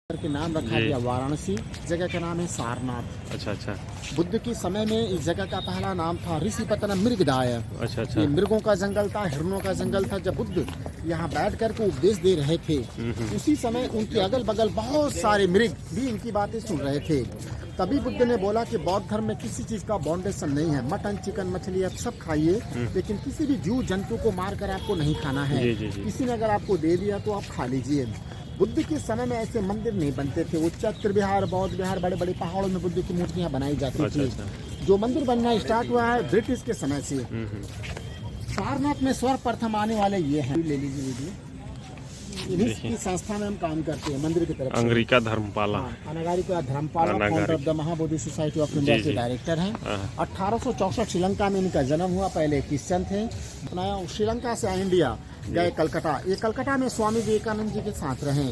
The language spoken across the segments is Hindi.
के नाम रखा गया वाराणसी। जगह का नाम है सारनाथ। अच्छा अच्छा। बुद्ध के समय में इस जगह का पहला नाम था ऋषिपतनम मृगदाय। अच्छा अच्छा। ये मृगों का जंगल था, हिरणों का जंगल था। जब बुद्ध यहाँ बैठ करके उपदेश दे रहे थे उसी समय उनके अगल बगल बहुत सारे मृग भी इनकी बातें सुन रहे थे। तभी बुद्ध ने बोला कि बौद्ध धर्म में किसी चीज का बाउंडेशन नहीं है। मटन, चिकन, मछली आप सब खाइए, लेकिन किसी भी जीव जंतु को मार कर आपको नहीं खाना है। किसी ने अगर आपको दे दिया तो आप खा लीजिए। बुद्ध के समय में ऐसे मंदिर नहीं बनते थे। वो चक्र विहार, बौद्ध विहार, बड़े बड़े पहाड़ों में बुद्ध की मूर्तियां बनाई जाती थी। जो मंदिर बनना स्टार्ट हुआ है ब्रिटिश के समय से। सारनाथ में सर्वप्रथम आने वाले ये हैं। ले लीजिए वीडियो। इन्हीं संस्था में हम काम करते हैं मंदिर की तरफ। Anagarika Dharmapala, Anagarika Dharmapala, founder of the Mahabodhi society of India के डायरेक्टर हैं। 1864 श्रीलंका में इनका जन्म हुआ। पहले क्रिश्चियन थे। श्रीलंका से इंडिया गए कलकत्ता। ये कलकत्ता में स्वामी विवेकानंद जी के साथ रहे।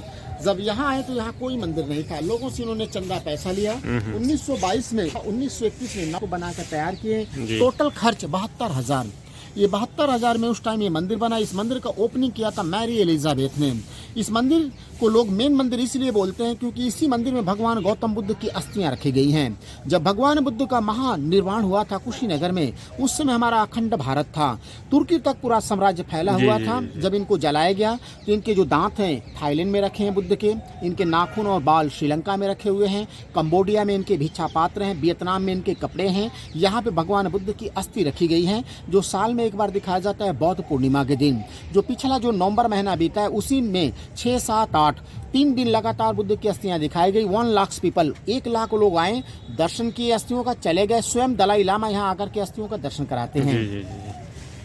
जब यहाँ आए तो यहाँ कोई मंदिर नहीं था। लोगों से इन्होंने चंदा पैसा लिया। 1922 में 1921 में नाव बनाकर तैयार किए। टोटल खर्च 72,000। ये 72,000 में उस टाइम ये मंदिर बना। इस मंदिर का ओपनिंग किया था मैरी एलिजाबेथ ने। इस मंदिर को लोग मेन मंदिर इसलिए बोलते हैं क्योंकि इसी मंदिर में भगवान गौतम बुद्ध की अस्थियां रखी गई हैं। जब भगवान बुद्ध का महानिर्वाण हुआ था कुशीनगर में, उस समय हमारा अखंड भारत था। तुर्की तक पूरा साम्राज्य फैला हुआ था। जब इनको जलाया गया तो इनके जो दांत हैं थाईलैंड में रखे हैं बुद्ध के। इनके नाखून और बाल श्रीलंका में रखे हुए हैं। कंबोडिया में इनके भिक्षा पात्र हैं। वियतनाम में इनके कपड़े हैं। यहाँ पे भगवान बुद्ध की अस्थि रखी गई है, जो साल में एक बार दिखाया जाता है बौद्ध पूर्णिमा के दिन। जो पिछला जो नवंबर महीना बीता है उसी में 6, 7, 8 3 दिन लगातार बुद्ध की अस्थियां दिखाई गई। 1 लाख पीपल, 1 लाख लोग आए, दर्शन किए, अस्थियों का चले गए। स्वयं दलाई लामा यहाँ आकर के अस्थियों का दर्शन कराते हैं।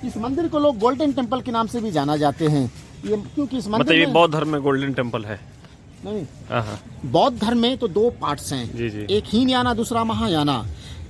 इस मंदिर को लोग गोल्डन टेम्पल के नाम से भी जाना जाते हैं। ये क्योंकि इस मंदिर ये बौद्ध धर्म में गोल्डन टेम्पल है। नहीं, बौद्ध धर्म में तो 2 पार्ट्स हैं। एक हीनयाना, दूसरा महायाना।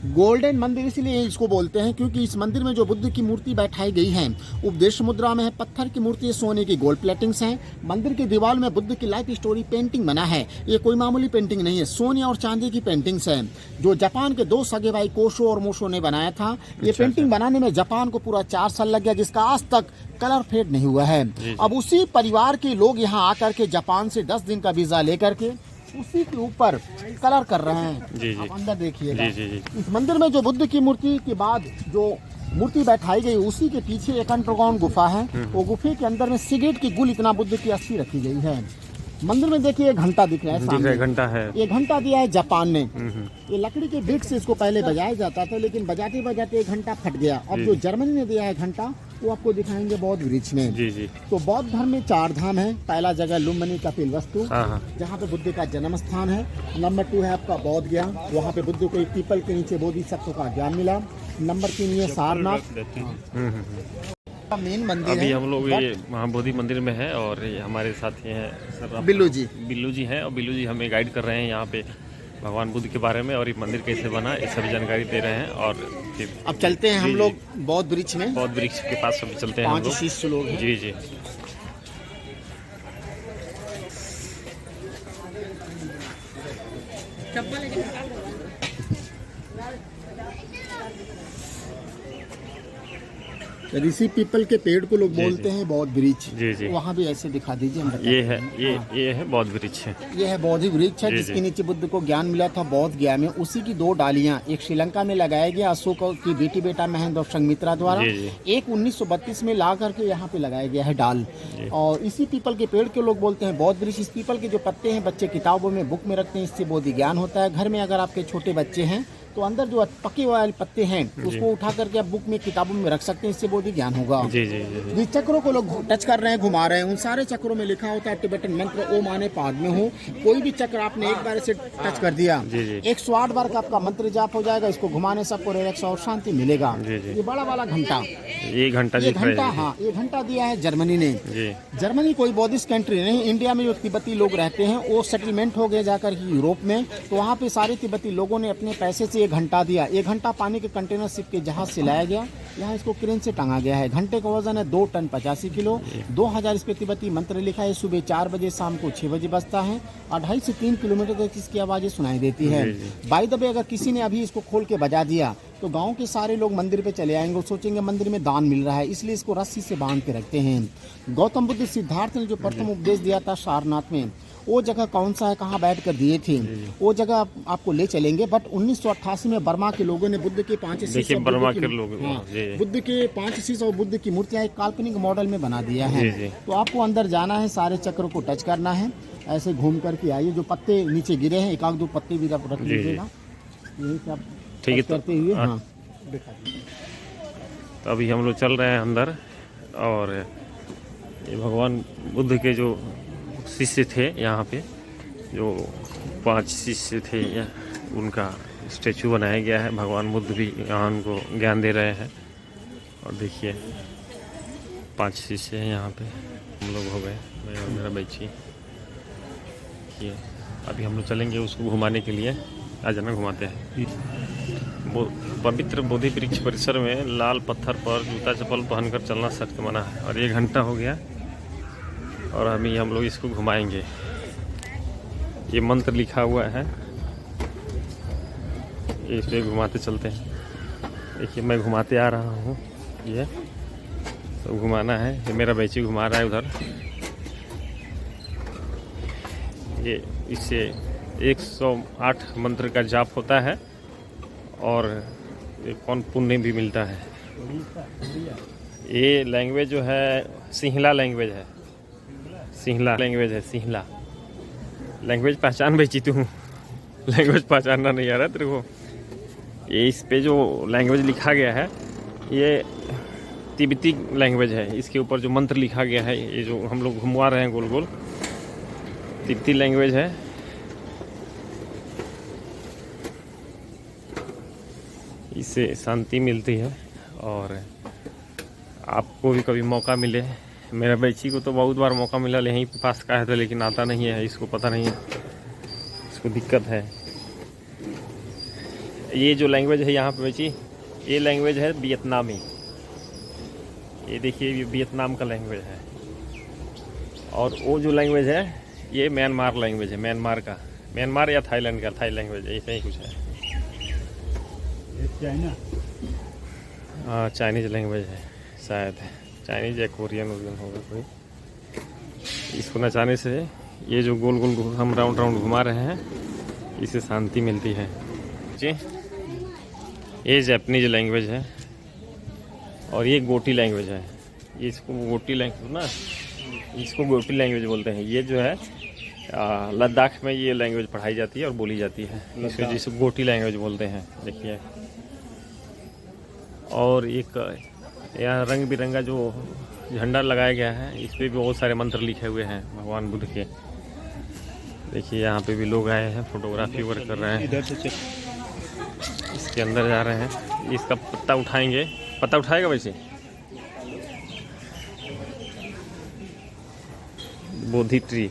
गोल्डन मंदिर इसलिए इसको बोलते हैं क्योंकि इस मंदिर में जो बुद्ध की मूर्ति बैठाई गई है उपदेश मुद्रा में है। पत्थर की मूर्ति है, सोने की गोल्ड प्लेटिंग्स हैं। मंदिर की दीवार में बुद्ध की लाइफ स्टोरी पेंटिंग बना है। ये कोई मामूली पेंटिंग नहीं है, सोने और चांदी की पेंटिंग्स हैं, जो जापान के 2 सगे भाई कोशो और मोशो ने बनाया था। ये पेंटिंग बनाने में जापान को पूरा 4 साल लग गया, जिसका आज तक कलर फेड नहीं हुआ है। अब उसी परिवार के लोग यहाँ आकर के जापान से 10 दिन का वीजा लेकर के उसी के ऊपर कलर कर रहे हैं। आप अंदर देखिएगा। इस मंदिर में जो बुद्ध की मूर्ति के बाद जो मूर्ति बैठाई गई उसी के पीछे एक अंडरग्राउंड गुफा है। वो गुफे के अंदर में सिगरेट की गुल इतना बुद्ध की अस्थि रखी गई है। मंदिर में देखिए एक घंटा दिख रहा है सामने। घंटा है। ये घंटा दिया है जापान ने। ये लकड़ी के बीट से इसको पहले बजाया जाता था, लेकिन बजाते बजाते एक घंटा फट गया। अब जो जर्मनी ने दिया है घंटा वो आपको दिखाएंगे बौद्ध वृक्ष में। तो बौद्ध धर्म में 4 धाम है। पहला जगह लुम्बिनी कपिलवस्तु, जहाँ पे बुद्ध का जन्म स्थान है। नंबर 2 है आपका बोध गया, वहाँ पे बुद्ध को एक पीपल के नीचे बोधिसत्व का ज्ञान मिला। नंबर 3 ये सारनाथ मेन मंदिर अभी है। हम लोग ये महाबोधि मंदिर में है और ये हमारे साथ ये हैं बिल्लू जी हैं। और बिल्लू जी हमें गाइड कर रहे हैं यहाँ पे भगवान बुद्ध के बारे में और ये मंदिर कैसे बना ये सभी जानकारी दे रहे हैं। और फिर अब चलते हैं हम लोग बौद्ध वृक्ष में। बौद्ध वृक्ष के पास सब चलते हैं। 5 शिष्य लोग हैं। जी। ऋषि पीपल के पेड़ को लोग बोलते हैं बौद्ध वृक्ष। वहाँ भी ऐसे दिखा दीजिए। ये है बौद्ध वृक्ष। ये है बौद्ध वृक्ष है, जिसके नीचे बुद्ध को ज्ञान मिला था बौद्ध गया में। उसी की 2 डालियां, एक श्रीलंका में लगाया गया अशोक की बेटी बेटा महेंद्र और संघमित्रा द्वारा। एक 1932 में ला करके यहाँ पे लगाया गया है डाल। और इसी पीपल के पेड़ के लोग बोलते हैं बौद्ध वृक्ष। इस पीपल के जो पत्ते हैं बच्चे किताबों में बुक में रखते हैं, इससे बोधि ज्ञान होता है। घर में अगर आपके छोटे बच्चे हैं तो अंदर जो पके वाले पत्ते हैं उसको उठा करके आप बुक में किताबों में रख सकते हैं, इससे बोधि ज्ञान होगा। जिस चक्रों को लोग टच कर रहे हैं, घुमा रहे हैं, उन सारे चक्रों में लिखा होता है टिबेटन मंत्र ओम आने पाद में हो। कोई भी चक्र आपने एक बार से टच कर दिया 108 बार का आपका मंत्र जाप हो जाएगा। इसको घुमाने से आपको रिलैक्स और शांति मिलेगा। ये बड़ा वाला घंटा, ये घंटा हाँ, ये घंटा दिया है जर्मनी ने। जर्मनी कोई बौद्धिस्ट कंट्री नहीं। इंडिया में जो तिब्बती लोग रहते हैं वो सेटलमेंट हो गए जाकर यूरोप में, तो वहाँ पे सारे तिब्बती लोगों ने अपने पैसे से 1 घंटा दिया। 1 घंटा पानी के कंटेनर शिप के जहाज से लाया गया। यहाँ इसको क्रेन से टांगा गया है। घंटे का वजन है 2 टन 85 किलो। 2000 इस पे तिब्बती मंत्र लिखा है। सुबह 4 बजे, शाम को 6 बजे बजता है और 2.5 से 3 किलोमीटर तक इसकी आवाज़ें सुनाई देती है। बाय द वे अगर किसी ने अभी इसको खोल के बजा दिया तो गांव के सारे लोग मंदिर पे चले आएंगे और सोचेंगे मंदिर में दान मिल रहा है, इसलिए इसको रस्सी से बांध के रखते हैं। गौतम बुद्ध सिद्धार्थ ने जो प्रथम उपदेश दिया था सारनाथ में, वो जगह कौन सा है, कहाँ बैठ कर दिए थे, वो जगह आपको ले चलेंगे। बट 1988 में बर्मा के लोगों ने बुद्ध के 5 शीश, देखिए बर्मा के लोग, बुद्ध के 5 शीश और बुद्ध की मूर्तियाँ एक काल्पनिक मॉडल में बना दिया है। तो आपको अंदर जाना है, सारे चक्र को टच करना है, ऐसे घूम करके आइए। जो पत्ते नीचे गिरे हैं, एक आध दो पत्ते भी रख लीजिएगा, यही सब ठीक है करते हुए। हाँ, तो अभी हम लोग चल रहे हैं अंदर, और ये भगवान बुद्ध के जो शिष्य थे यहाँ पे, जो 5 शिष्य थे, उनका स्टैचू बनाया गया है। भगवान बुद्ध भी यहाँ उनको ज्ञान दे रहे हैं। और देखिए 5 शिष्य हैं यहाँ पे, हम लोग हो गए, मैं और मेरा बच्ची। ये अभी हम लोग चलेंगे उसको घुमाने के लिए। आज ना घुमाते हैं। वो पवित्र बोधि वृक्ष परिसर में लाल पत्थर पर जूता चप्पल पहनकर चलना सख्त मना है। और 1 घंटा हो गया और अभी हम लोग इसको घुमाएंगे। ये मंत्र लिखा हुआ है, इस पे घुमाते चलते हैं। देखिए मैं घुमाते आ रहा हूँ, ये तो घुमाना है। ये मेरा बच्ची घुमा रहा है उधर। ये इससे 108 मंत्र का जाप होता है और कौन पुण्य भी मिलता है। ये लैंग्वेज जो है सिंहला लैंग्वेज है, सिंहला लैंग्वेज है, सिंहला लैंग्वेज। पहचान बेची तू, लैंग्वेज पहचानना नहीं आ रहा तेरे को। ये इस पे जो लैंग्वेज लिखा गया है, ये तिब्बती लैंग्वेज है। इसके ऊपर जो मंत्र लिखा गया है, ये जो हम लोग घुमवा रहे हैं गोल गोल, तिब्बती लैंग्वेज है। इससे शांति मिलती है। और आपको भी कभी मौका मिले, मेरा बच्ची को तो बहुत बार मौका मिला, यहीं पास का है तो, लेकिन आता नहीं है, इसको पता नहीं है, इसको दिक्कत है। ये जो लैंग्वेज है यहाँ पे बच्ची, ये लैंग्वेज है वियतनामी। ये देखिए, ये वियतनाम का लैंग्वेज है। और वो जो लैंग्वेज है, ये म्यांमार लैंग्वेज है, म्यांमार का, म्यांमार या थाईलैंड का, थाई लैंग्वेज है, ऐसा ही कुछ है। चाइना, हाँ चाइनीज लैंग्वेज है शायद, चाइनीज या कोरियन वोरियन होगा कोई। इसको नचाने से, ये जो गोल गोल हम राउंड राउंड घुमा रहे हैं, इससे शांति मिलती है जी। ये जापानीज लैंग्वेज है और ये गोटी लैंग्वेज है। ये इसको गोटी लैंग्वेज ना, इसको गोटी लैंग्वेज बोलते हैं। ये जो है लद्दाख में ये लैंग्वेज पढ़ाई जाती है और बोली जाती है, इसको जिसको गोटी लैंग्वेज बोलते हैं। देखिए, और एक यहाँ रंग बिरंगा जो झंडा लगाया गया है, इस पर भी बहुत सारे मंत्र लिखे हुए हैं भगवान बुद्ध के। देखिए यहाँ पे भी लोग आए हैं, फोटोग्राफी वर्क कर रहे हैं। इसके अंदर जा रहे हैं, इसका पत्ता उठाएंगे। पत्ता उठाएगा वैसे, बोधि ट्री।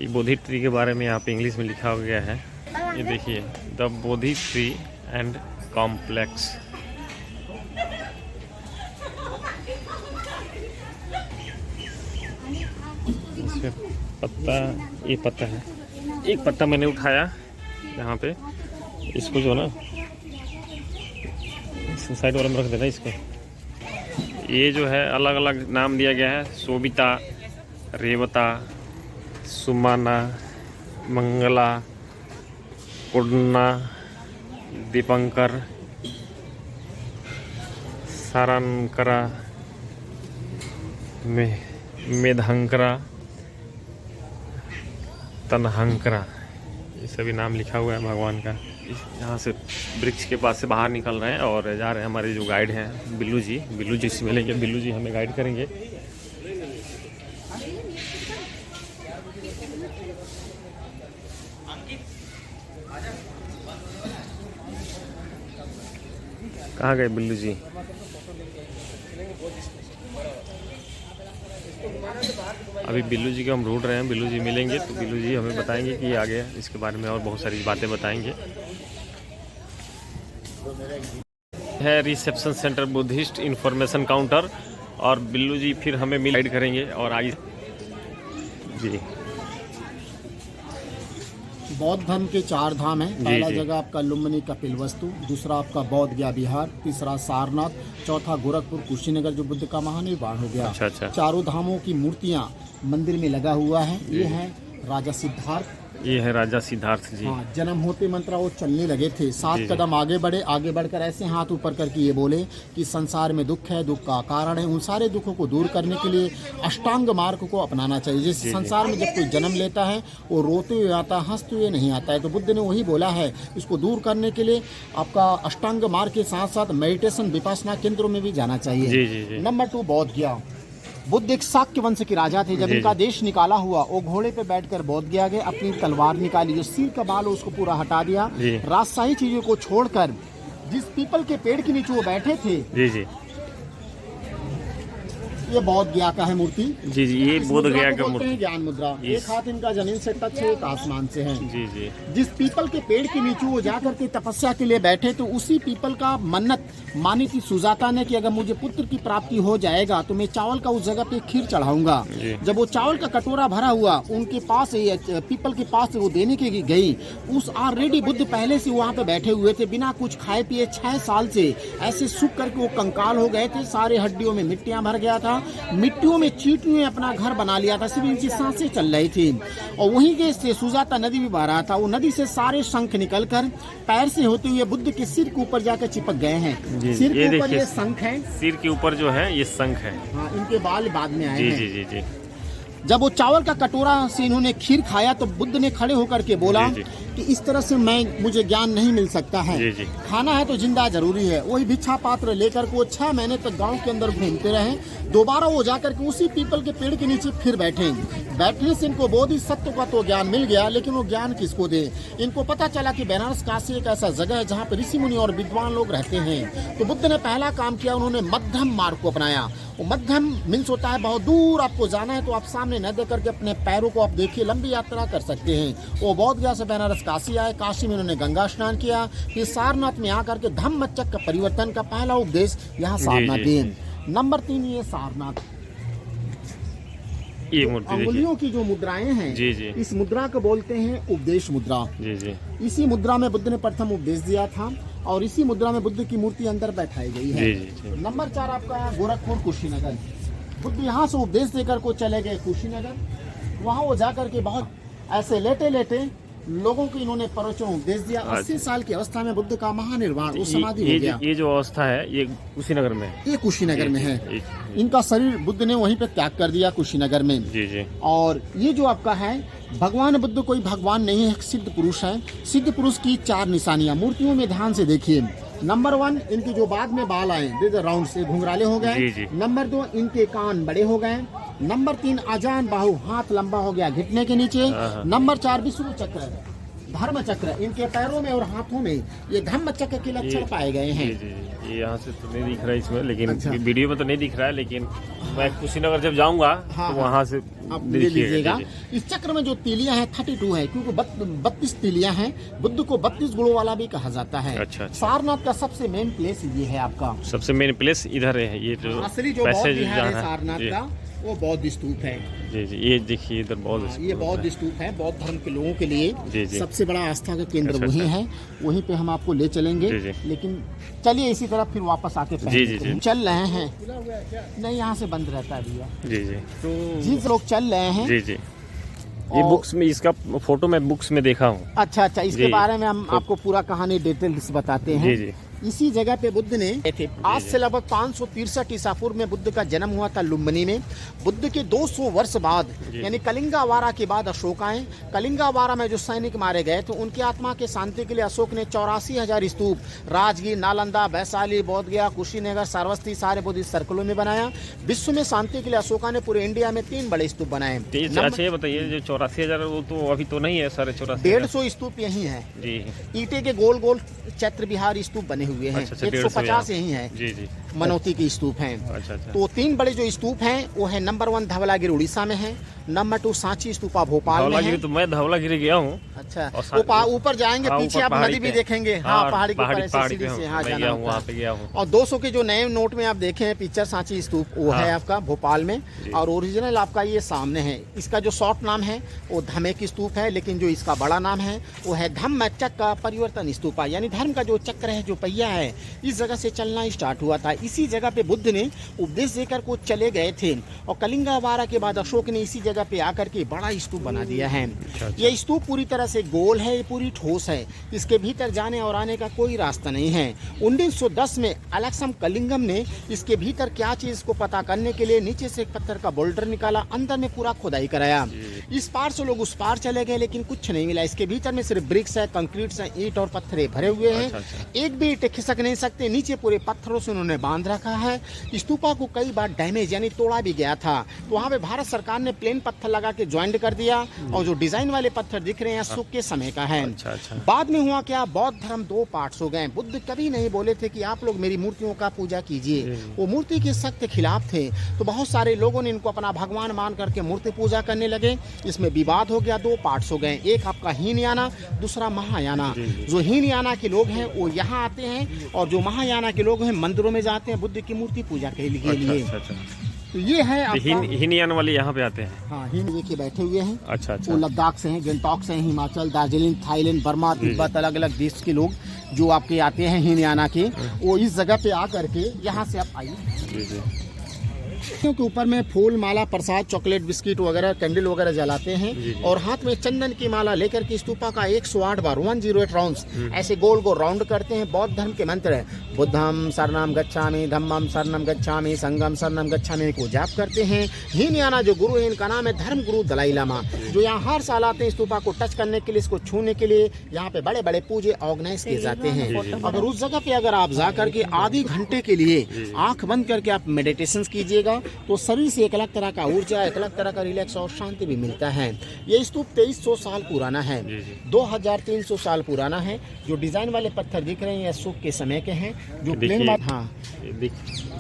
ये बोधि ट्री के बारे में यहाँ पे इंग्लिश में लिखा गया है। ये देखिए, the Bodhi tree and complex. इसमें पत्ता, ये पत्ता है, एक पत्ता मैंने उठाया यहाँ पे। इसको जो ना साइड वाला में रख देना इसको। ये जो है अलग अलग नाम दिया गया है, शोभिता, रेवता, सुमाना, मंगला, कुंडना, दीपंकर, सारंकरा, मेधांकरा, तनहंकरा, ये सभी नाम लिखा हुआ है भगवान का। यहाँ से वृक्ष के पास से बाहर निकल रहे हैं और जा रहे हैं। हमारे जो गाइड हैं बिल्लू जी से मिलेंगे। बिल्लू जी हमें गाइड करेंगे। कहाँ गए बिल्लू जी? अभी बिल्लू जी को हम ढूंढ रहे हैं। बिल्लू जी मिलेंगे तो बिल्लू जी हमें बताएंगे कि आगे इसके बारे में और बहुत सारी बातें बताएंगे। है reception centre Buddhist information counter, और बिल्लू जी फिर हमें गाइड करेंगे। और आगे जी, बौद्ध धर्म के 4 धाम हैं। पहला जगह आपका लुम्बिनी कपिलवस्तु, दूसरा आपका बोध गया बिहार, तीसरा सारनाथ, चौथा गोरखपुर कुशीनगर जो बुद्ध का महानिर्वाण हो गया। अच्छा। 4 धामों की मूर्तियां मंदिर में लगा हुआ है। ये है राजा सिद्धार्थ। ये है राजा सिद्धार्थ जी। हाँ, जन्म होते मंत्र वो चलने लगे थे, 7 कदम आगे बढ़े, आगे बढ़कर ऐसे हाथ ऊपर करके ये बोले कि संसार में दुख है, दुख का कारण है, उन सारे दुखों को दूर करने के लिए अष्टांग मार्ग को अपनाना चाहिए। जैसे संसार में जब कोई जन्म लेता है वो रोते हुए आता है, हंसते हुए नहीं आता है, तो बुद्ध ने वही बोला है, इसको दूर करने के लिए आपका अष्टांग मार्ग के साथ साथ मेडिटेशन विपश्यना केंद्रों में भी जाना चाहिए। नंबर 2 बौद्ध गया। बुद्ध एक शाक्य वंश के राजा थे। जब इनका देश निकाला हुआ, वो घोड़े पे बैठकर बौद्ध गया गए, अपनी तलवार निकाली, जो सिर का बाल उसको पूरा हटा दिया, राजशाही चीजों को छोड़कर जिस पीपल के पेड़ के नीचे वो बैठे थे, जी ये बौद्ध गया का है मूर्ति। जी, ये बौद्ध गया का मूर्ति। ज्ञान मुद्रा, एक हाथ इनका जमीन से टच है, एक आसमान से है। जी। जिस पीपल के पेड़ के नीचे वो जाकर के तपस्या के लिए बैठे, तो उसी पीपल का मन्नत मानी थी सुजाता ने कि अगर मुझे पुत्र की प्राप्ति हो जाएगा तो मैं चावल का उस जगह पे खीर चढ़ाऊंगा। जब वो चावल का कटोरा भरा हुआ उनके पास, पीपल के पास वो देने के गई, उस ऑलरेडी बुद्ध पहले से वहाँ पे बैठे हुए थे, बिना कुछ खाए पिए 6 साल से ऐसे सूख करके वो कंकाल हो गए थे, सारे हड्डियों में मिट्टियां भर गया था, मिट्टियों में चींटियों ने अपना घर बना लिया था, सिर्फ इनकी सांसें चल रही थी, और वहीं के से सुजाता नदी भी बह रहा था। वो नदी से सारे शंख निकलकर पैर से होते हुए बुद्ध के सिर के ऊपर जाकर चिपक गए हैं। सिर के ऊपर ये शंख है, सिर के ऊपर जो है ये शंख है। हाँ, इनके बाल बाद में आए हैं। जी। जब वो चावल का कटोरा से इन्होंने खीर खाया तो बुद्ध ने खड़े होकर के बोला कि इस तरह से मुझे ज्ञान नहीं मिल सकता है, खाना है तो जिंदा जरूरी है। वही भिक्षा पात्र लेकर के वो 6 महीने तक गांव के अंदर घूमते रहे। दोबारा वो जाकर के उसी पीपल के पेड़ के नीचे फिर बैठने से इनको बोधि सत्व का तो ज्ञान मिल गया, लेकिन वो ज्ञान किसको दे। इनको पता चला कि बनारस काशी एक ऐसा जगह है जहाँ पे ऋषि मुनि और विद्वान लोग रहते हैं। तो बुद्ध ने पहला काम किया, उन्होंने मध्यम मार्ग को अपनाया। वो मध्यम मीन्स होता है बहुत दूर आपको जाना है तो आप सामने न देख करके अपने पैरों को आप देखिए, लंबी यात्रा कर सकते हैं। वो बौद्ध गया से बनारस काशी आए, काशी में उन्होंने गंगा स्नान किया, फिर सारनाथ में आकर के धम्मचक्र का परिवर्तन का पहला उपदेश यहाँ सारनाथ दिए। नंबर 3 ये सारनाथ, ये मूर्ति अंगुलियों की जो मुद्राएं हैं, इस मुद्रा को बोलते हैं उपदेश मुद्रा। इसी मुद्रा में बुद्ध ने प्रथम उपदेश दिया था और इसी मुद्रा में बुद्ध की मूर्ति अंदर बैठाई गई है। नंबर 4 आपका गोरखपुर कुशीनगर। बुद्ध यहाँ से उपदेश देकर को चले गए कुशीनगर, वहाँ वो जाकर के बहुत ऐसे लेटे लेटे लोगों को इन्होंने प्रवचन उपदेश दिया। 80 साल की अवस्था में बुद्ध का महानिर्वाण, वो समाधि हो गया। ये जो अवस्था है ये कुशीनगर में है, ये कुशीनगर में है। इनका शरीर बुद्ध ने वहीं पे त्याग कर दिया कुशीनगर में। और ये जो आपका है, भगवान बुद्ध कोई भगवान नहीं है, सिद्ध पुरुष है। सिद्ध पुरुष की 4 निशानियां मूर्तियों में ध्यान से देखिए। नंबर 1, इनके जो बाद में बाल आए राउंड से घुंघराले हो गए। नंबर 2, इनके कान बड़े हो गए। नंबर 3, अजान बाहु, हाथ लंबा हो गया घुटने के नीचे। नंबर 4, विष्णु चक्र, धर्म चक्र, इनके पैरों में और हाथों में ये धम्म चक्र के लक्षण पाए गए हैं। ये यहाँ से तो नहीं दिख रहा है इसमें, लेकिन वीडियो में तो नहीं दिख रहा है, लेकिन मैं कुशीनगर जब जाऊंगा तो वहाँ से आप ले लीजिएगा। इस चक्र में जो तीलियां हैं 32 है, क्योंकि 32 तीलियां हैं। बुद्ध को 32 गुणों वाला भी कहा जाता है। अच्छा। सारनाथ का सबसे मेन प्लेस ये है आपका, सबसे मेन प्लेस इधर है। ये जो असली जो बौद्ध विहार है सारनाथ का, वो बौद्ध स्तूप है। ये देखिए इधर बौद्ध, ये बौद्ध स्तूप है। बौद्ध धर्म के लोगों के लिए सबसे बड़ा आस्था का केंद्र वही है। वहीं पे हम आपको ले चलेंगे। लेकिन चलिए इसी तरफ फिर वापस आके चल रहे हैं। नहीं, यहाँ से बंद रहता है भैया। तो जिस लोग चल रहे हैं, ये बुक्स में, इसका फोटो मैं बुक्स में देखा हूँ। अच्छा, इसके बारे में हम आपको पूरा कहानी डिटेल्स बताते हैं। इसी जगह पे बुद्ध ने थे। आज से लगभग 563 ईसा पूर्व में बुद्ध का जन्म हुआ था लुम्बिनी में। बुद्ध के 200 वर्ष बाद, यानी कलिंगा वारा के बाद अशोक आए। कलिंगा वारा में जो सैनिक मारे गए तो उनकी आत्मा के शांति के लिए अशोक ने 84,000 स्तूप राजगीर, नालंदा, वैशाली, बौद्ध गया, कुशीनगर, सारस्वती सारे बुद्धिस्ट सर्कलों में बनाया। विश्व में शांति के लिए अशोक ने पूरे इंडिया में 3 बड़े स्तूप बनाए। अच्छा, ये बताइए जो 84,000 वो तो अभी तो नहीं है, 84,500 150 स्तूप यही है। ईंटे के गोल गोल चैत्र विहार स्तूप बने हुए हैं। 150 यही है मनौती के स्तूप हैं। तो 3 बड़े जो स्तूप हैं वो है, नंबर 1 धवलागिरी उड़ीसा में है। नंबर 2 सांची स्तूपा भोपाल में है। तो मैं धवलागिरी गया हूँ। अच्छा, ऊपर जाएंगे, पीछे आप नदी भी देखेंगे। हाँ, पहाड़ी के ऊपर सीढ़ी से जाना होगा। और 200 के जो नए नोट में आप देखे हैं पिक्चर सांची स्तूप, वो है आपका भोपाल में। और ओरिजिनल आपका ये सामने है। इसका जो शॉर्ट नाम है वो धमेक स्तूप है, लेकिन जो इसका बड़ा नाम है वो है धम्म चक्र परिवर्तन स्तूपा, यानी धर्म का जो चक्र है, जो पहिया किया है, इस जगह से चलना स्टार्ट हुआ था। इसी जगह पे बुद्ध ने उपदेश देकर को चले गए थे और कलिंगा वारा के बाद अशोक ने इसी जगह पे आकर के बड़ा स्तूप बना दिया है। ये स्तूप पूरी तरह से गोल है, ये पूरी ठोस है, इसके भीतर जाने और आने का कोई रास्ता नहीं है। 1910 में अलेक्सम कलिंगम ने इसके भीतर क्या चीज को पता करने के लिए नीचे से एक पत्थर का बोल्डर निकाला, अंदर में पूरा खुदाई कराया। इस पार से लोग उस पार चले गए लेकिन कुछ नहीं मिला। इसके भीतर में सिर्फ ब्रिक्स है, कंक्रीट है, ईंट और पत्थरे भरे हुए हैं। एक भी ईंट खिसक नहीं सकते, नीचे पूरे पत्थरों से उन्होंने बांध रखा है। स्तूपा को कई बार डैमेज यानी तोड़ा भी गया था, तो वहाँ पे भारत सरकार ने प्लेन पत्थर लगा के ज्वाइंट कर दिया और जो डिजाइन वाले पत्थर दिख रहे हैं अशोक के समय का है। बाद में हुआ क्या, बौद्ध धर्म दो पार्ट्स हो गए। बुद्ध कभी नहीं बोले थे कि आप लोग मेरी मूर्तियों का पूजा कीजिए, वो मूर्ति के सख्त खिलाफ थे, तो बहुत सारे लोगों ने इनको अपना भगवान मान करके मूर्ति पूजा करने लगे। इसमें विवाद हो गया, दो पार्ट्स हो गए, एक आपका हीनयाना, दूसरा महायाना। जो हीनयाना के लोग हैं वो यहाँ आते हैं और जो महायाना के लोग हैं मंदिरों में जाते हैं बुद्ध की मूर्ति पूजा के लिए। तो ये है हीनयान वाले यहाँ पे आते हैं। हाँ, हीन ये के बैठे हुए हैं। अच्छा। वो लद्दाख से हैं, गंगटोक से हैं, हिमाचल, दार्जिलिंग, थाईलैंड, बर्मा, तिब्बत, अलग अलग देश के लोग जो आपके आते हैं हीनयाना के, वो इस जगह पे आकर के यहाँ से आप आइए के ऊपर में फूल माला प्रसाद चॉकलेट बिस्किट वगैरह कैंडल वगैरह जलाते हैं और हाथ में चंदन की माला लेकर के स्तूपा का 108 बार 108 राउंड्स ऐसे गोल गोल राउंड करते हैं। बौद्ध धर्म के मंत्र है बुद्धम शरणम गच्छामि, धम्मम शरणम गच्छामि, संगम शरणम गच्छामि को जाप करते हैं। हीनयाना जो गुरु है इनका नाम है धर्म गुरु दलाई लामा, जो यहाँ हर साल आते हैं स्तूपा को टच करने के लिए, इसको छूने के लिए। यहाँ पे बड़े बड़े पूजे ऑर्गेनाइज किए जाते हैं। अगर उस जगह पे अगर आप जा करके आधे घंटे के लिए आंख बंद करके आप मेडिटेशन कीजिएगा तो शरीर से एक अलग तरह का ऊर्जा, एक अलग तरह का रिलैक्स और शांति भी मिलता है। ये स्तूप 2300 साल पुराना है, 2300 साल पुराना है। जो डिजाइन वाले पत्थर दिख रहे हैं ये अशोक के समय के हैं। जो प्लेन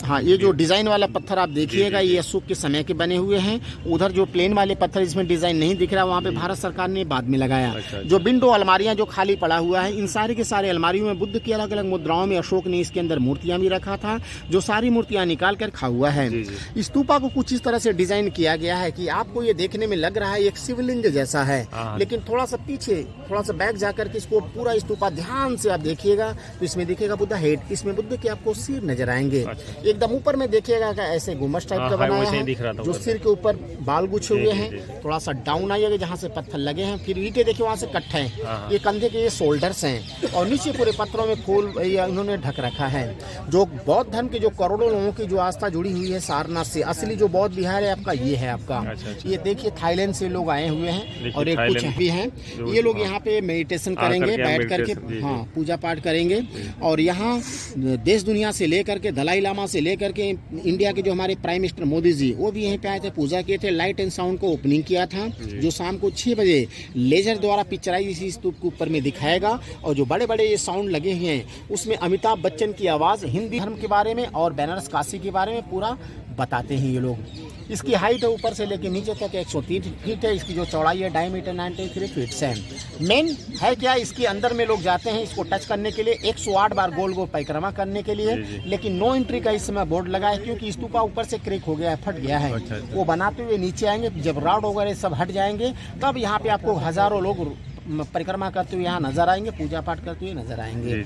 हाँ, ये जो डिजाइन वाला पत्थर आप देखिएगा ये अशोक के समय के बने हुए हैं। उधर जो प्लेन वाले पत्थर इसमें डिजाइन नहीं दिख रहा, वहाँ पे भारत सरकार ने बाद में लगाया। जो विंडो अलमारियां जो खाली पड़ा हुआ है, इन सारे के सारे अलमारियों में बुद्ध की अलग अलग मुद्राओं में अशोक ने इसके अंदर मूर्तियां भी रखा था, जो सारी मूर्तियां निकाल कर खा हुआ है। स्तूपा को कुछ इस तरह से डिजाइन किया गया है कि आपको ये देखने में लग रहा है एक शिवलिंग जैसा है, लेकिन थोड़ा सा पीछे, थोड़ा सा बैक जाकर के इसको पूरा स्तूपा ध्यान से आप देखिएगा तो इसमें दिखेगा बुद्ध हेड, इसमें बुद्ध के आपको सिर नजर आएंगे। एकदम ऊपर में देखिएगा का ऐसे गुम्बज टाइप का बनाया है, जो सिर के ऊपर बाल गुछे हुए हैं। थोड़ा सा डाउन आइएगा जहाँ से पत्थर लगे हैं, फिर ईंटें देखिए वहाँ से कट्टे हैं, ये कंधे के ये शोल्डर्स हैं और नीचे पूरे पत्थरों में फूल इन्होंने ढक रखा है। जो बौद्ध धर्म के जो करोड़ों लोगों की जो आस्था जुड़ी हुई है सारनाथ से, असली जो बौद्ध विहार है आपका ये है आपका। ये देखिए थाईलैंड से लोग आए हुए हैं और एक कुछ भी हैं, ये लोग यहाँ पे मेडिटेशन करेंगे, बैठ करके हाँ पूजा पाठ करेंगे। और यहाँ देश दुनिया से लेकर के दलाई लामा से लेकर के इंडिया के जो हमारे प्राइम मिनिस्टर मोदी जी वो भी यहीं पे आए थे, पूजा किए थे। लाइट एंड साउंड को ओपनिंग किया था, जो शाम को 6 बजे लेजर द्वारा पिक्चराइज इसी स्तूप के ऊपर में दिखाएगा। और जो बड़े बड़े ये साउंड लगे हुए हैं उसमें अमिताभ बच्चन की आवाज़ हिंदी धर्म के बारे में और बनारस काशी के बारे में पूरा बताते हैं ये लोग। इसकी हाइट है ऊपर से लेकर नीचे तक 103 फीट है। इसकी जो चौड़ाई है डायमीटर 93 फीट है। मेन है क्या, इसके अंदर में लोग जाते हैं इसको टच करने के लिए 108 बार गोल गोल परिक्रमा करने के लिए, लेकिन नो एंट्री का इस समय बोर्ड लगा है क्योंकि स्तूपा ऊपर से क्रैक हो गया है, फट गया है। वो बनाते हुए नीचे आएंगे, जब रॉड वगैरह सब हट जाएंगे तब यहाँ पे आपको हजारों लोग परिक्रमा करते हुए यहाँ नजर आएंगे, पूजा पाठ करते हुए नजर आएंगे।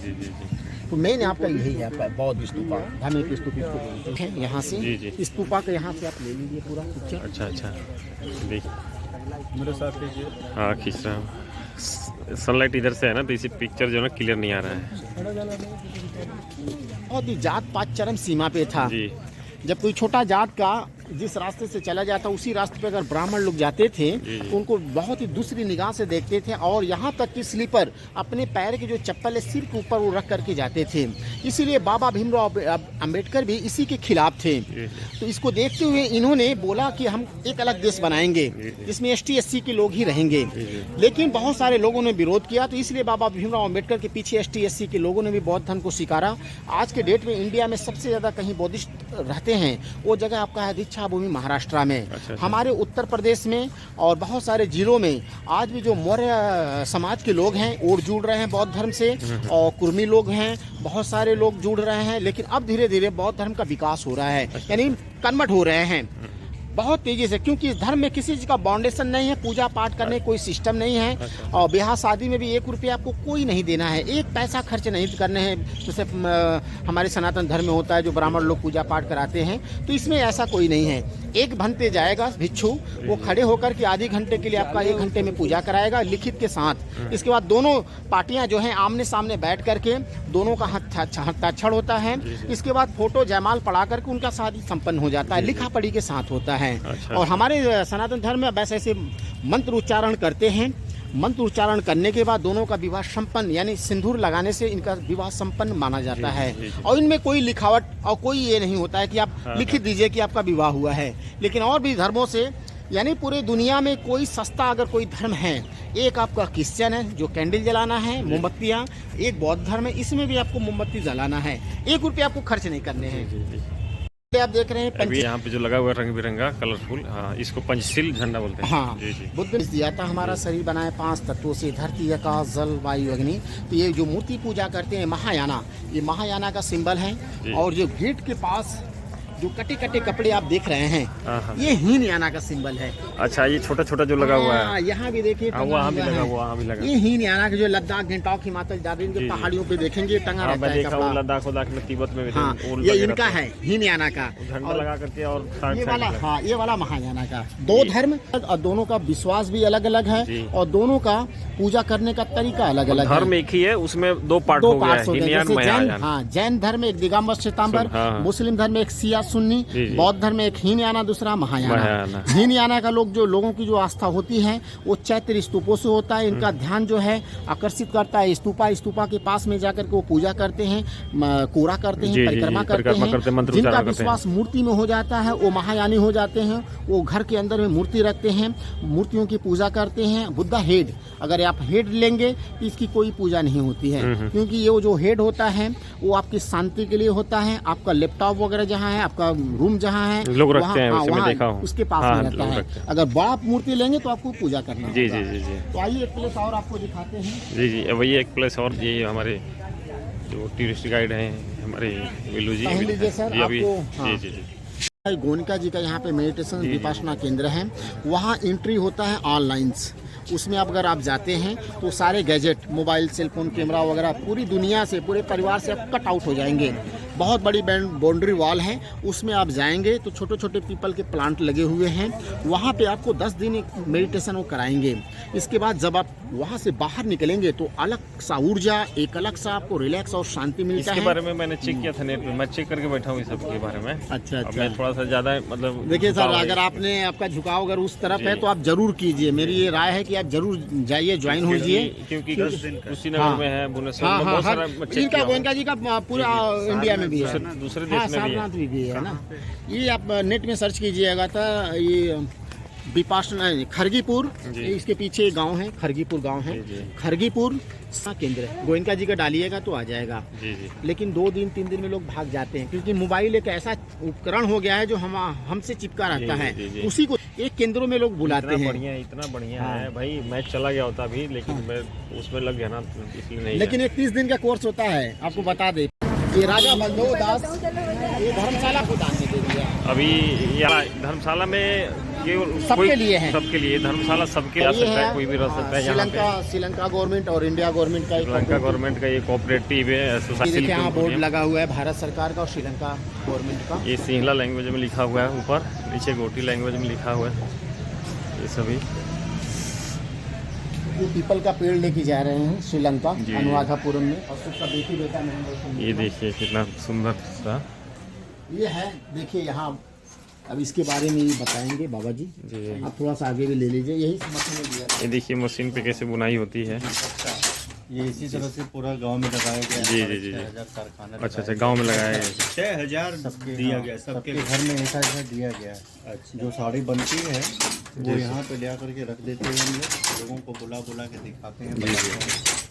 तो मेन आपका यही है आपका बौद्ध स्तूपा, धार्मिक स्तूप इसको बोलते हैं। यहाँ से स्तूपा का यहाँ से आप ले लीजिए पूरा पिक्चर। अच्छा मेरे साथ लीजिए। हाँ खींच रहा हूँ, सनलाइट इधर से है ना तो इसी पिक्चर जो है ना क्लियर नहीं आ रहा है। बहुत ही जात पात चरम सीमा पे था। जब कोई छोटा जात का जिस रास्ते से चला जाता उसी रास्ते पे अगर ब्राह्मण लोग जाते थे तो उनको बहुत ही दूसरी निगाह से देखते थे और यहाँ तक कि स्लीपर अपने पैर के जो चप्पल है सिर के ऊपर वो रख करके जाते थे। इसीलिए बाबा भीमराव अंबेडकर भी इसी के खिलाफ थे। तो इसको देखते हुए इन्होंने बोला कि हम एक अलग देश बनाएंगे जिसमें ST SC के लोग ही रहेंगे, लेकिन बहुत सारे लोगों ने विरोध किया। तो इसलिए बाबा भीमराव अंबेडकर के पीछे ST SC के लोगों ने भी बौद्ध धर्म को स्वीकारा। आज के डेट में इंडिया में सबसे ज़्यादा कहीं बौद्धिस्ट रहते हैं वो जगह आपका है दीक्षा भूमि महाराष्ट्र में। हमारे उत्तर प्रदेश में और बहुत सारे जिलों में आज भी जो मौर्य समाज के लोग हैं और जुड़ रहे हैं बौद्ध धर्म से, और कुर्मी लोग हैं, बहुत सारे लोग जुड़ रहे हैं। लेकिन अब धीरे धीरे बौद्ध धर्म का विकास हो रहा है, यानी कन्वर्ट हो रहे हैं। बहुत तेजी से, क्योंकि इस धर्म में किसी चीज़ का बाउंडेशन नहीं है, पूजा पाठ करने कोई सिस्टम नहीं है, और ब्याह शादी में भी 1 रुपया आपको कोई नहीं देना है, 1 पैसा खर्च नहीं करने हैं। जैसे हमारे सनातन धर्म में होता है जो ब्राह्मण लोग पूजा पाठ कराते हैं, तो इसमें ऐसा कोई नहीं है। एक भंते जाएगा भिक्षु, वो खड़े होकर के आधे घंटे के लिए आपका 1 घंटे में पूजा कराएगा लिखित के साथ। इसके बाद दोनों पार्टियां जो हैं आमने सामने बैठ करके दोनों का हस्ताक्षर होता है। इसके बाद फोटो जयमाल पढ़ा करके उनका शादी संपन्न हो जाता है, लिखा पढ़ी के साथ होता है। और हमारे सनातन धर्म में बस ऐसे मंत्र उच्चारण करते हैं। मंत्र उच्चारण करने के बाद दोनों का विवाह संपन्न, यानी सिंदूर लगाने से इनका विवाह संपन्न माना जाता है। और इनमें कोई लिखावट और कोई ये नहीं होता है कि आप लिख दीजिए कि आपका विवाह हुआ है। लेकिन और भी धर्मों से, यानी पूरे दुनिया में कोई सस्ता अगर कोई धर्म है, एक आपका क्रिश्चियन है जो कैंडल जलाना है, मोमबत्तियाँ, एक बौद्ध धर्म है इसमें भी आपको मोमबत्ती जलाना है, 1 रुपया आपको खर्च नहीं करने हैं। आप देख रहे हैं अभी यहाँ पे जो लगा हुआ रंग बिरंगा कलरफुल, हाँ, इसको पंचशील झंडा बोलते हैं। हाँ, बुद्ध ने दिया था हमारा शरीर बनाए 5 तत्वों से, धरती, आकाश, जल, वायु, अग्नि। तो ये जो मूर्ति पूजा करते हैं महायाना, ये महायाना का सिंबल है। और जो गेट के पास जो कटे कटे कपड़े आप देख रहे हैं, ये हीनयाना का सिंबल है। अच्छा, ये छोटा छोटा जो लगा हुआ है, यहाँ भी देखिए, वहाँ भी लगा हुआ, वहाँ भी लगा। ये हीनयाना के जो लद्दाख, गंगटोक, हिमाचल, दार्जिलिंग के पहाड़ियों पे देखेंगे टंगा रहता है कपड़ा। लद्दाख में, तिब्बत में, हाँ, ये इनका है हीनयाना का झंडा लगा करके। और ये वाला, हाँ, ये वाला महायाना का। 2 धर्म और दोनों का विश्वास भी अलग अलग है, और दोनों का पूजा करने का तरीका अलग अलग है। धर्म एक ही है, उसमें 2 पार्ट हो गया है। हाँ, जैन धर्म एक दिगंबर श्वेतांबर, मुस्लिम धर्म एक शिया सुन्नी, बौद्ध धर्म में एक हीनयाना, दूसरा महायाना। हीनयाना का लोगों की जो आस्था होती है वो चैत्र स्तूपों से होता है। इनका ध्यान जो है आकर्षित करता है स्तूपा के पास में जाकर के वो पूजा करते हैं, कोरा करते हैं, परिक्रमा करते हैं। जिनका विश्वास मूर्ति में हो जाता है वो महायानी हो जाते हैं। वो घर के अंदर में मूर्ति रखते हैं, मूर्तियों की पूजा करते हैं। बुद्धा हेड, अगर आप हेड लेंगे तो इसकी कोई पूजा नहीं होती है, क्योंकि ये जो हेड होता है वो आपकी शांति के लिए होता है। आपका लैपटॉप वगैरह जहाँ है, आपका रूम जहाँ है, लोग रखते हैं, वैसे मैं देखा हूँ, उसके पास में रहता है। अगर बड़ा मूर्ति लेंगे तो आपको पूजा करना जी होगा। जी जी जी। तो आइए एक प्लेस और आपको दिखाते हैं। जी जी, वही एक प्लेस और, ये हमारे जो टूरिस्ट गाइड हैं हमारे विल्लू जी, सर अभी आपको, जी जी जी, गोयनका जी का यहाँ पे मेडिटेशन विपासना केंद्र है। वहाँ एंट्री होता है ऑनलाइन। उसमें अगर आप जाते हैं तो सारे गैजेट, मोबाइल, सेलफोन, कैमरा वगैरह पूरी दुनिया से, पूरे परिवार से आप कट आउट हो जाएंगे। बहुत बड़ी बाउंड्री वॉल है, उसमें आप जाएंगे तो छोटे छोटे पीपल के प्लांट लगे हुए हैं। वहाँ पे आपको 10 दिन एक मेडिटेशन वो कराएंगे। इसके बाद जब आप वहाँ से बाहर निकलेंगे तो अलग सा ऊर्जा, एक अलग सा आपको रिलैक्स और शांति मिलता है। इसके बारे में मैंने चेक किया था नेट पे, मैं चेक करके बैठा हूँ इस सब के बारे में। अच्छा, मैं थोड़ा सा ज़्यादा मतलब, देखिए सर, अगर आपने आपका झुकाव अगर उस तरफ है तो आप जरूर कीजिए। मेरी ये राय है कि आप जरूर जाइए, ज्वाइन होइए, क्योंकि कुशीनगर में है, भुवनेश्वर में बहुत सारा इनका गोयनका जी का पूरा इंडिया में भी है, दूसरे देश में भी है ना। ये आप नेट में सर्च कीजिएगा तो ये विपासना खरगीपुर, इसके पीछे गांव है, खरगीपुर गांव है, खरगीपुर केंद्र है। गोयनका जी का डालिएगा तो आ जाएगा। लेकिन 2 दिन 3 दिन में लोग भाग जाते हैं, क्योंकि मोबाइल एक ऐसा उपकरण हो गया है जो हमसे चिपका रहता है। उसी को एक केंद्रों में लोग बुलाते हैं। इतना बढ़िया है भाई, मैं चला गया होता अभी, लेकिन मैं उसमें लग गया ना, इसलिए नहीं। लेकिन 31 दिन का कोर्स होता है, आपको बता दे। ये राजा बलदेव दास ये धर्मशाला को दान दे दिया। अभी यहाँ धर्मशाला में सबके लिए है, सबके लिए धर्मशाला सबके आ सकता है, कोई भी रह सकता है। श्रीलंका गवर्नमेंट और इंडिया गवर्नमेंट का, श्रीलंका गवर्नमेंट का ये कोऑपरेटिव है सोसाइटी। यहाँ बोर्ड लगा हुआ है भारत सरकार का और श्रीलंका गवर्नमेंट का। ये सिंहला लैंग्वेज में लिखा हुआ है, ऊपर नीचे गोटी लैंग्वेज में लिखा हुआ है। ये सभी ये पीपल का पेड़ लेके जा रहे हैं श्रीलंका, अनुराधापुरम में, और उसका बेटी बेटा में। ये देखिए कितना सुंदर सा ये है। देखिए यहाँ अब इसके बारे में ही बताएंगे बाबा जी। आप थोड़ा सा आगे भी ले लीजिए। यही मशीन में दिया। ये देखिए मशीन पे कैसे बुनाई होती है। ये इसी तरह से पूरा गांव में लगाया गया है। जी जी जी, 6000 कारखाना। अच्छा, गांव में लगाया गया, 6000 दिया गया, सबके घर में ऐसा दिया गया है। अच्छा, जो साड़ी बनती है वो यहाँ पे ले करके रख देते हैं। हम लोगों को बुला के दिखाते हैं,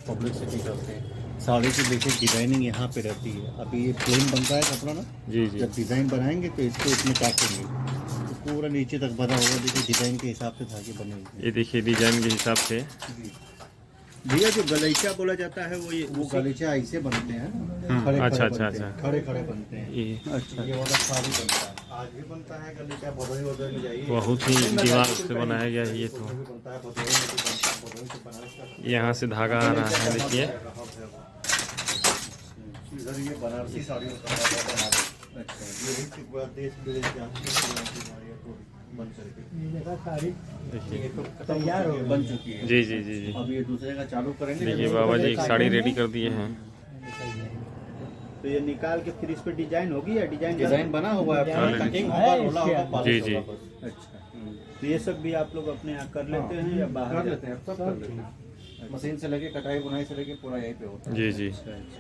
पब्लिसिटी करते हैं। साड़ी की देखिए डिजाइनिंग यहाँ पे रहती है। अभी ये प्लेन बनता है कपड़ा ना, जी जी, जब डिजाइन बनाएंगे तो इसको इसमें काटेंगे तो पूरा नीचे तक बना होगा। देखिए डिजाइन के हिसाब से धागे बने। ये देखिए डिजाइन के हिसाब से। भैया जो गलीचा बोला जाता है वो गलीचा ऐसे बनते हैं, खड़े अच्छा खड़े अच्छा बनते हैं, अच्छा, खड़े खड़े बनते हैं। ये अच्छा, ये वाला साड़ी बनता है। आज भी बनता है गली का भदोही वदोही में जाइए, बहुत ही दिमाग से बनाया गया है ये तो। भी बनता है भदोही में भी बनता है, भदोही से बनारस का यहाँ से धागा आ रहा है, देखिए। इधर ये बनारसी साड़ियों का बनारस। अच्छा, ये भी पूरा देश विदेश जाती है साड़ियाँ तो बन करके देखिए ये तो तैयार हो बन चुकी है। जी जी जी जी। अब ये दूसरे का चालू करेंगे। देखिए बाबा जी एक साड़ी रेडी कर दिए हैं। तो ये निकाल के फिर इस पे डिजाइन होगी या डिजाइन बना हुआ है, कटिंग होगा, रोला होगा, जी पॉलिश जी। होगा बस। अच्छा, तो ये सब भी आप लोग अपने यहाँ कर लेते हैं या बाहर कर लेते हैं, सब कर लेते हैं। मशीन से लेके कटाई बुनाई से लेके पूरा यहीं पे होता है। जी जी। अच्छा अच्छा।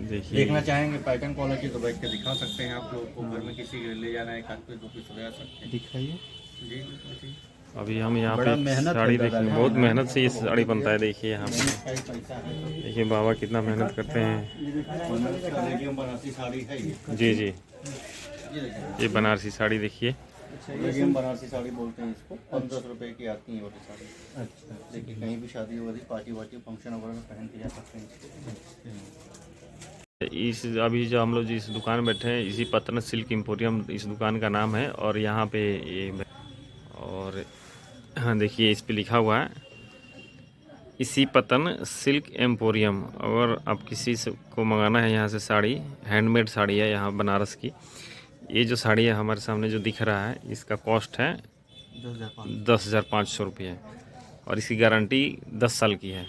देखिए देखना चाहेंगे पैटर्न क्वालिटी तो बैठ के दिखा सकते हैं आप लोग को। घर में किसी के ले जाना है, एक पीस 2 पीस ले जा सकते हैं। दिखाइए। जी जी। अभी हम यहाँ बड़ा पे मेहनत साड़ी है दादा, देखेंगे, बहुत मेहनत से ये साड़ी बनता है। देखिए यहाँ पे पैसा है। देखिए बाबा कितना मेहनत करते हैं। लेगियम बनारसी साड़ी है ये। जी जी। ये देखिए, ये बनारसी साड़ी देखिए। लेगियम बनारसी साड़ी बोलते हैं इसको। 1500 रुपए की आती है वाली साड़ी। अच्छा देखिए कहीं भी शादी वादी पार्टी वार्टी फंक्शन वगैरह में पहन के जा सकते हैं। इस अभी जो हम लोग जिस दुकान में बैठे हैं, इसी पतन सिल्क एम्पोरियम इस दुकान का नाम है। और यहाँ पे ये और हाँ देखिए इस पे लिखा हुआ है इसी पतन सिल्क एम्पोरियम। अगर आप किसी से को मंगाना है यहाँ से साड़ी, हैंडमेड साड़ी है यहाँ बनारस की। ये जो साड़ी है हमारे सामने जो दिख रहा है, इसका कॉस्ट है 10,500 रुपये और इसकी गारंटी 10 साल की है।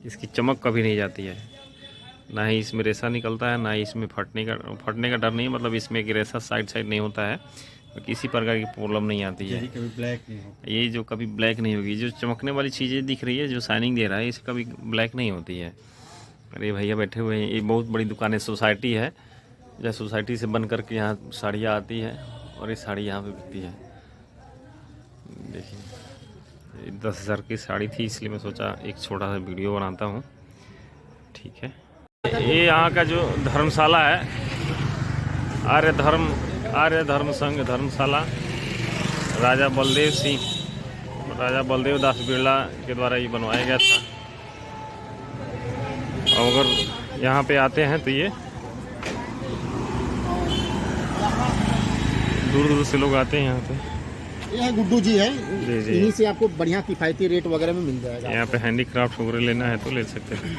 इसकी चमक कभी नहीं जाती है, ना ही इसमें रेसा निकलता है, ना ही इसमें फटने का डर नहीं, मतलब इसमें एक रेसा साइड नहीं होता है, तो किसी प्रकार की प्रॉब्लम नहीं आती है। कभी ब्लैक नहीं हो। ये जो कभी ब्लैक नहीं होगी, जो चमकने वाली चीज़ें दिख रही है, जो शाइनिंग दे रहा है, इसे कभी ब्लैक नहीं होती है। अरे भैया बैठे हुए हैं, ये बहुत बड़ी दुकान है, सोसाइटी है, जहाँ सोसाइटी से बन करके यहाँ साड़ियाँ आती है और ये साड़ी यहाँ पे बिकती है। देखिए 10,000 की साड़ी थी, इसलिए मैं सोचा एक छोटा सा वीडियो बनाता हूँ। ठीक है, ये यहाँ का जो धर्मशाला है, आर्य धर्म संघ धर्मशाला, राजा बलदेव दास बिरला के द्वारा ये बनवाया गया था। और अगर यहाँ पे आते हैं तो ये दूर से लोग आते हैं यहाँ पे। ये है गुड्डू जी है, जी जी। इन्हीं से आपको बढ़िया किफायती रेट वगैरह में मिल जाएगा। यहाँ पे हैंडीक्राफ्ट वगैरह लेना है तो ले सकते हैं।